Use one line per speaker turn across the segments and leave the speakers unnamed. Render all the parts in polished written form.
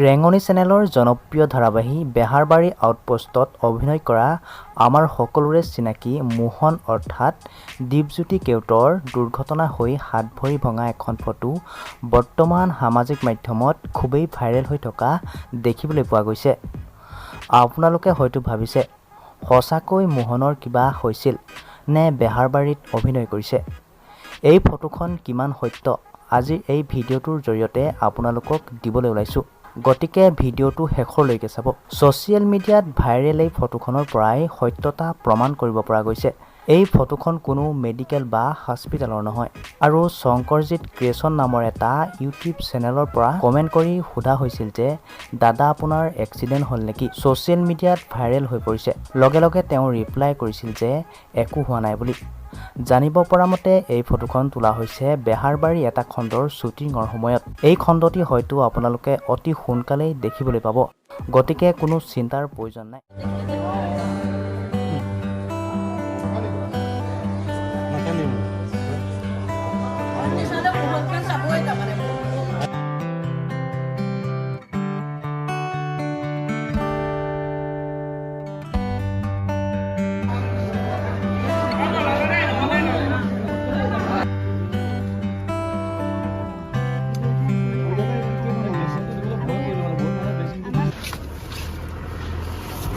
ৰেঙনি চেনেলৰ জনপ্ৰিয় ধাৰাবাহিক বেহাৰবাৰী আউটপোষ্টত অভিনয় কৰা আমাৰ সকলোৰে চিনাকি মোহন অৰ্থাৎ দীপজ্যোতি কেওটৰ দুৰ্ঘটনা হৈ হাত ভৰি ভঙা এখন ফটো বৰ্তমান সামাজিক মাধ্যমত খুবেই ভাইৰেল হৈ থকা দেখিবলৈ পোৱা গৈছে। আপোনালোকে হয়তো ভাবিছে সঁচাকৈ মোহনৰ কিবা হৈছিল নে বেহাৰবাৰীত অভিনয় কৰিছে। এই ফটোখন কিমান সত্য আজিৰ এই ভিডিঅ'টোৰ জৰিয়তে আপোনালোকক দিবলৈ ওলাইছোঁ। গতিকে ভিডিঅ'টো শেষলৈকে চাব। ছ'চিয়েল মিডিয়াত ভাইৰেল এই ফটোখনৰ পৰাই সত্যতা প্ৰমাণ কৰিব পৰা গৈছে। এই ফটোখন কোনো মেডিকেল বা হস্পিটেলৰ নহয়। আৰু শংকৰজিৎ ক্ৰিয়েশ্যন নামৰ এটা ইউটিউব চেনেলৰ পৰা কমেণ্ট কৰি সোধা হৈছিল যে দাদা আপোনাৰ এক্সিডেণ্ট হ'ল নেকি? ছ'চিয়েল মিডিয়াত ভাইৰেল হৈ পৰিছে। লগে লগে তেওঁ ৰিপ্লাই কৰিছিল যে একো হোৱা নাই বুলি। জানিব পৰা মতে এই ফটোখন তোলা হৈছে বেহাৰবাৰী এটা খণ্ডৰ শ্বুটিঙৰ সময়ত। এই খণ্ডটি হয়তো আপোনালোকে অতি সোনকালেই দেখিবলৈ পাব। গতিকে কোনো চিন্তাৰ প্ৰয়োজন নাই।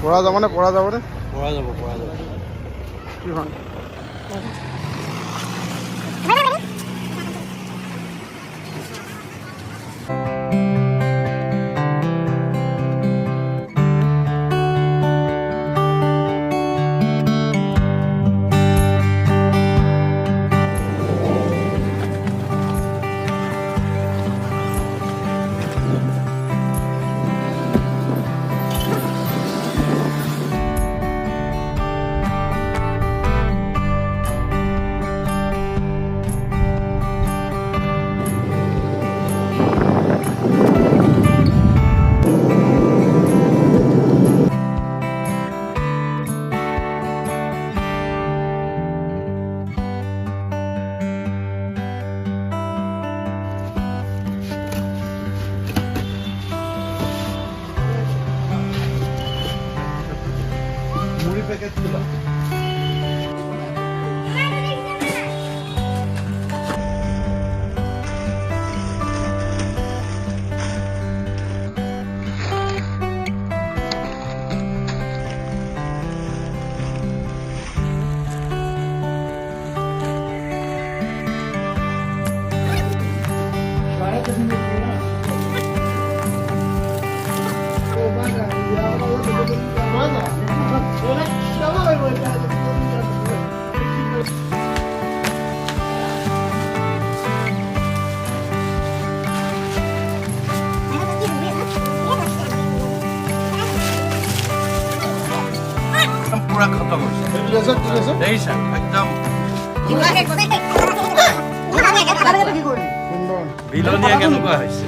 পৰা যাব নে
পৰা যাব
কি হয় पैकेट खुला पूरा खत्म हो एकदम বিলনীয়া কেনেকুৱা হৈছে।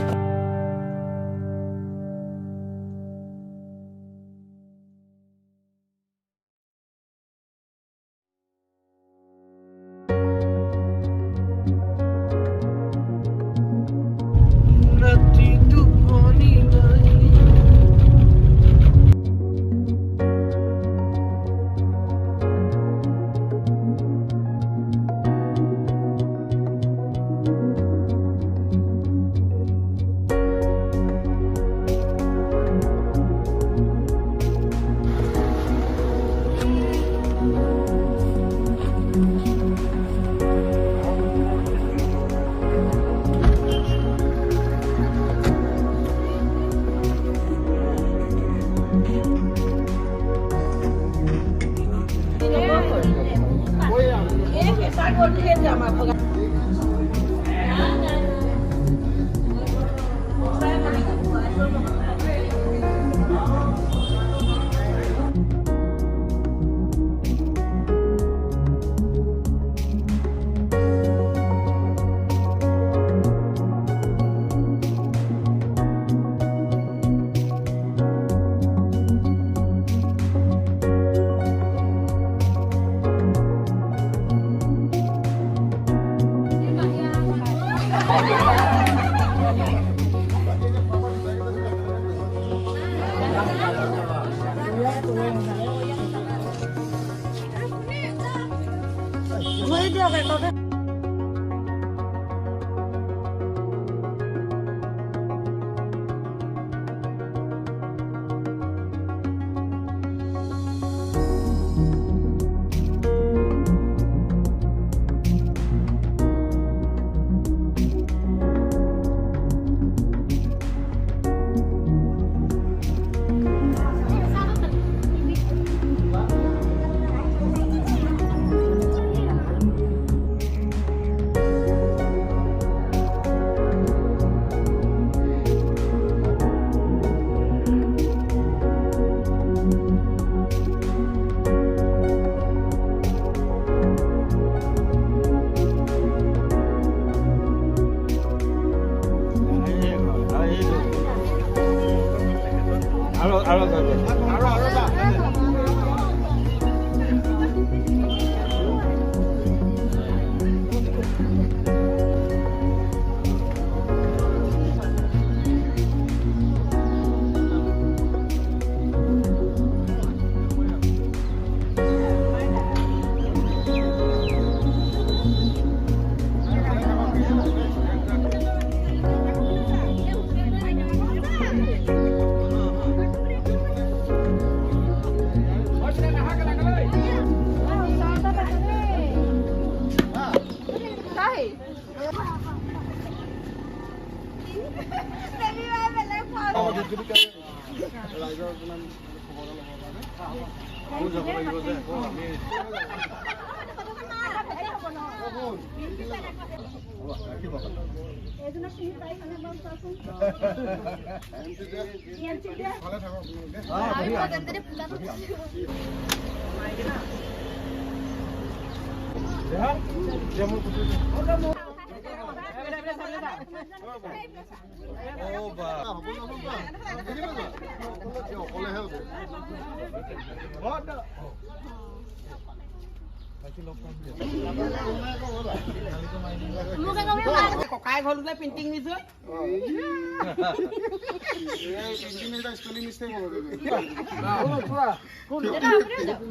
ককাই ঘৰ যে পেইণ্টিং দিছো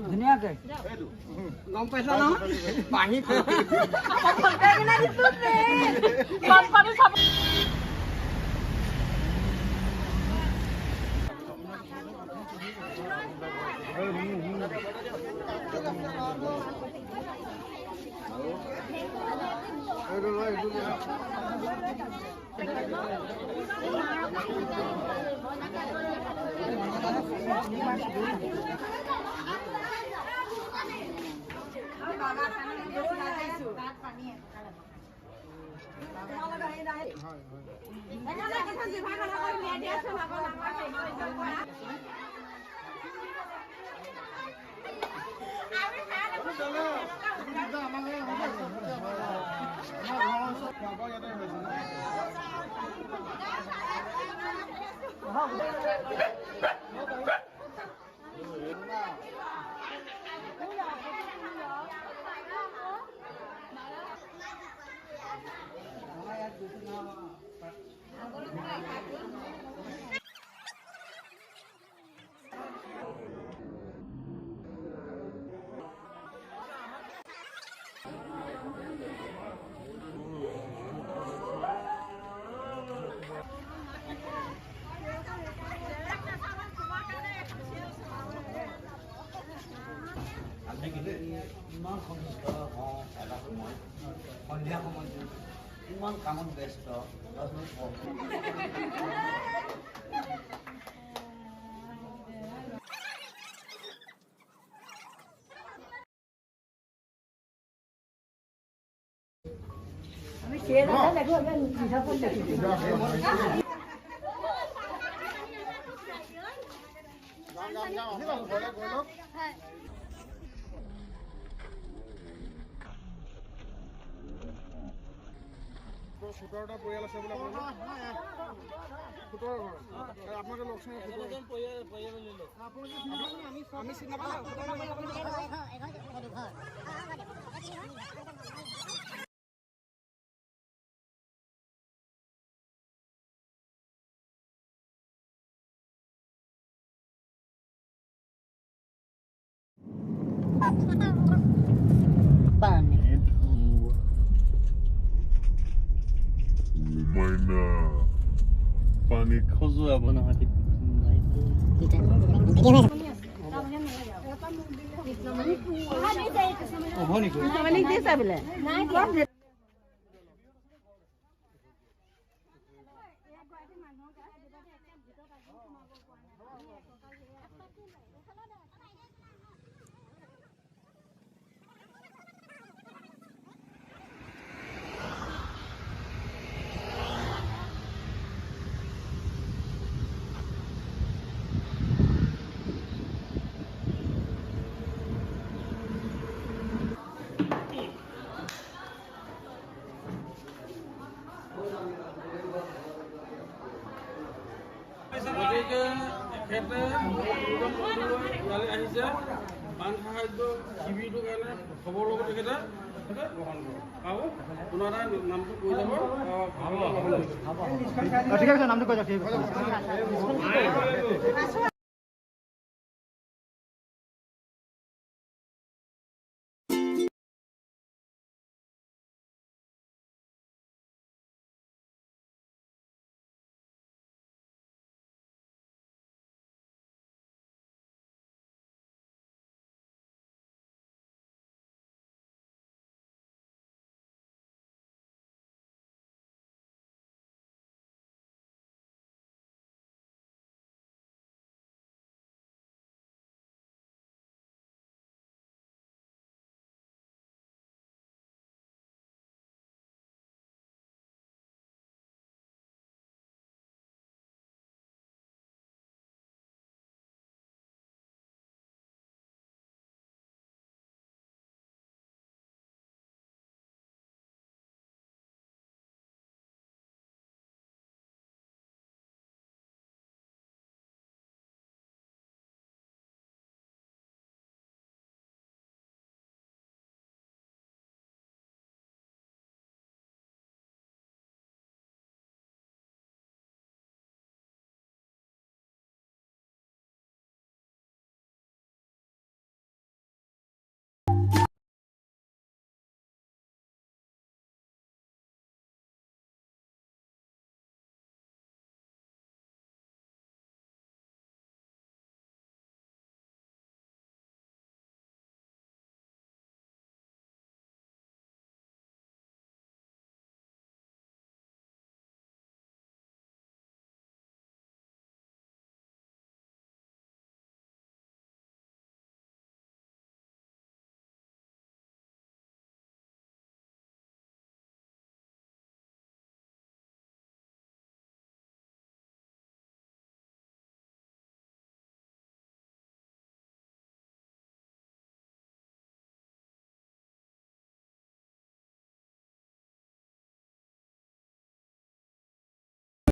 ধুনীয়াকে গম পাইছা ন বাঁহী
ইমান সন্তুষ্ট হওঁ এটা সময় সন্ধিয়া সময়ত ইমান কামত ব্যস্ত
আমি খেয়ে দেখা দেখো আমি পিঠা পড়তে
সোতৰটা পৰিয়াল আছে বোলে সোতৰ ঘৰ আপোনালোকে লওকচোন আমি চিনি নাপাওঁ
পানী
Maina পানী খজুৱাব নহয়
গতিকে এখেতে ইয়ালৈ আহিছে বান সাহায্য শিবিৰটোৰ কাৰণে খবৰ ল'ব তেখেতে গ্ৰহণ কৰিব আৰু আপোনাৰ নামটো কৈ যাব ভাল
ঠিক আছে নামটো কৈ যাওক ঠিক আছে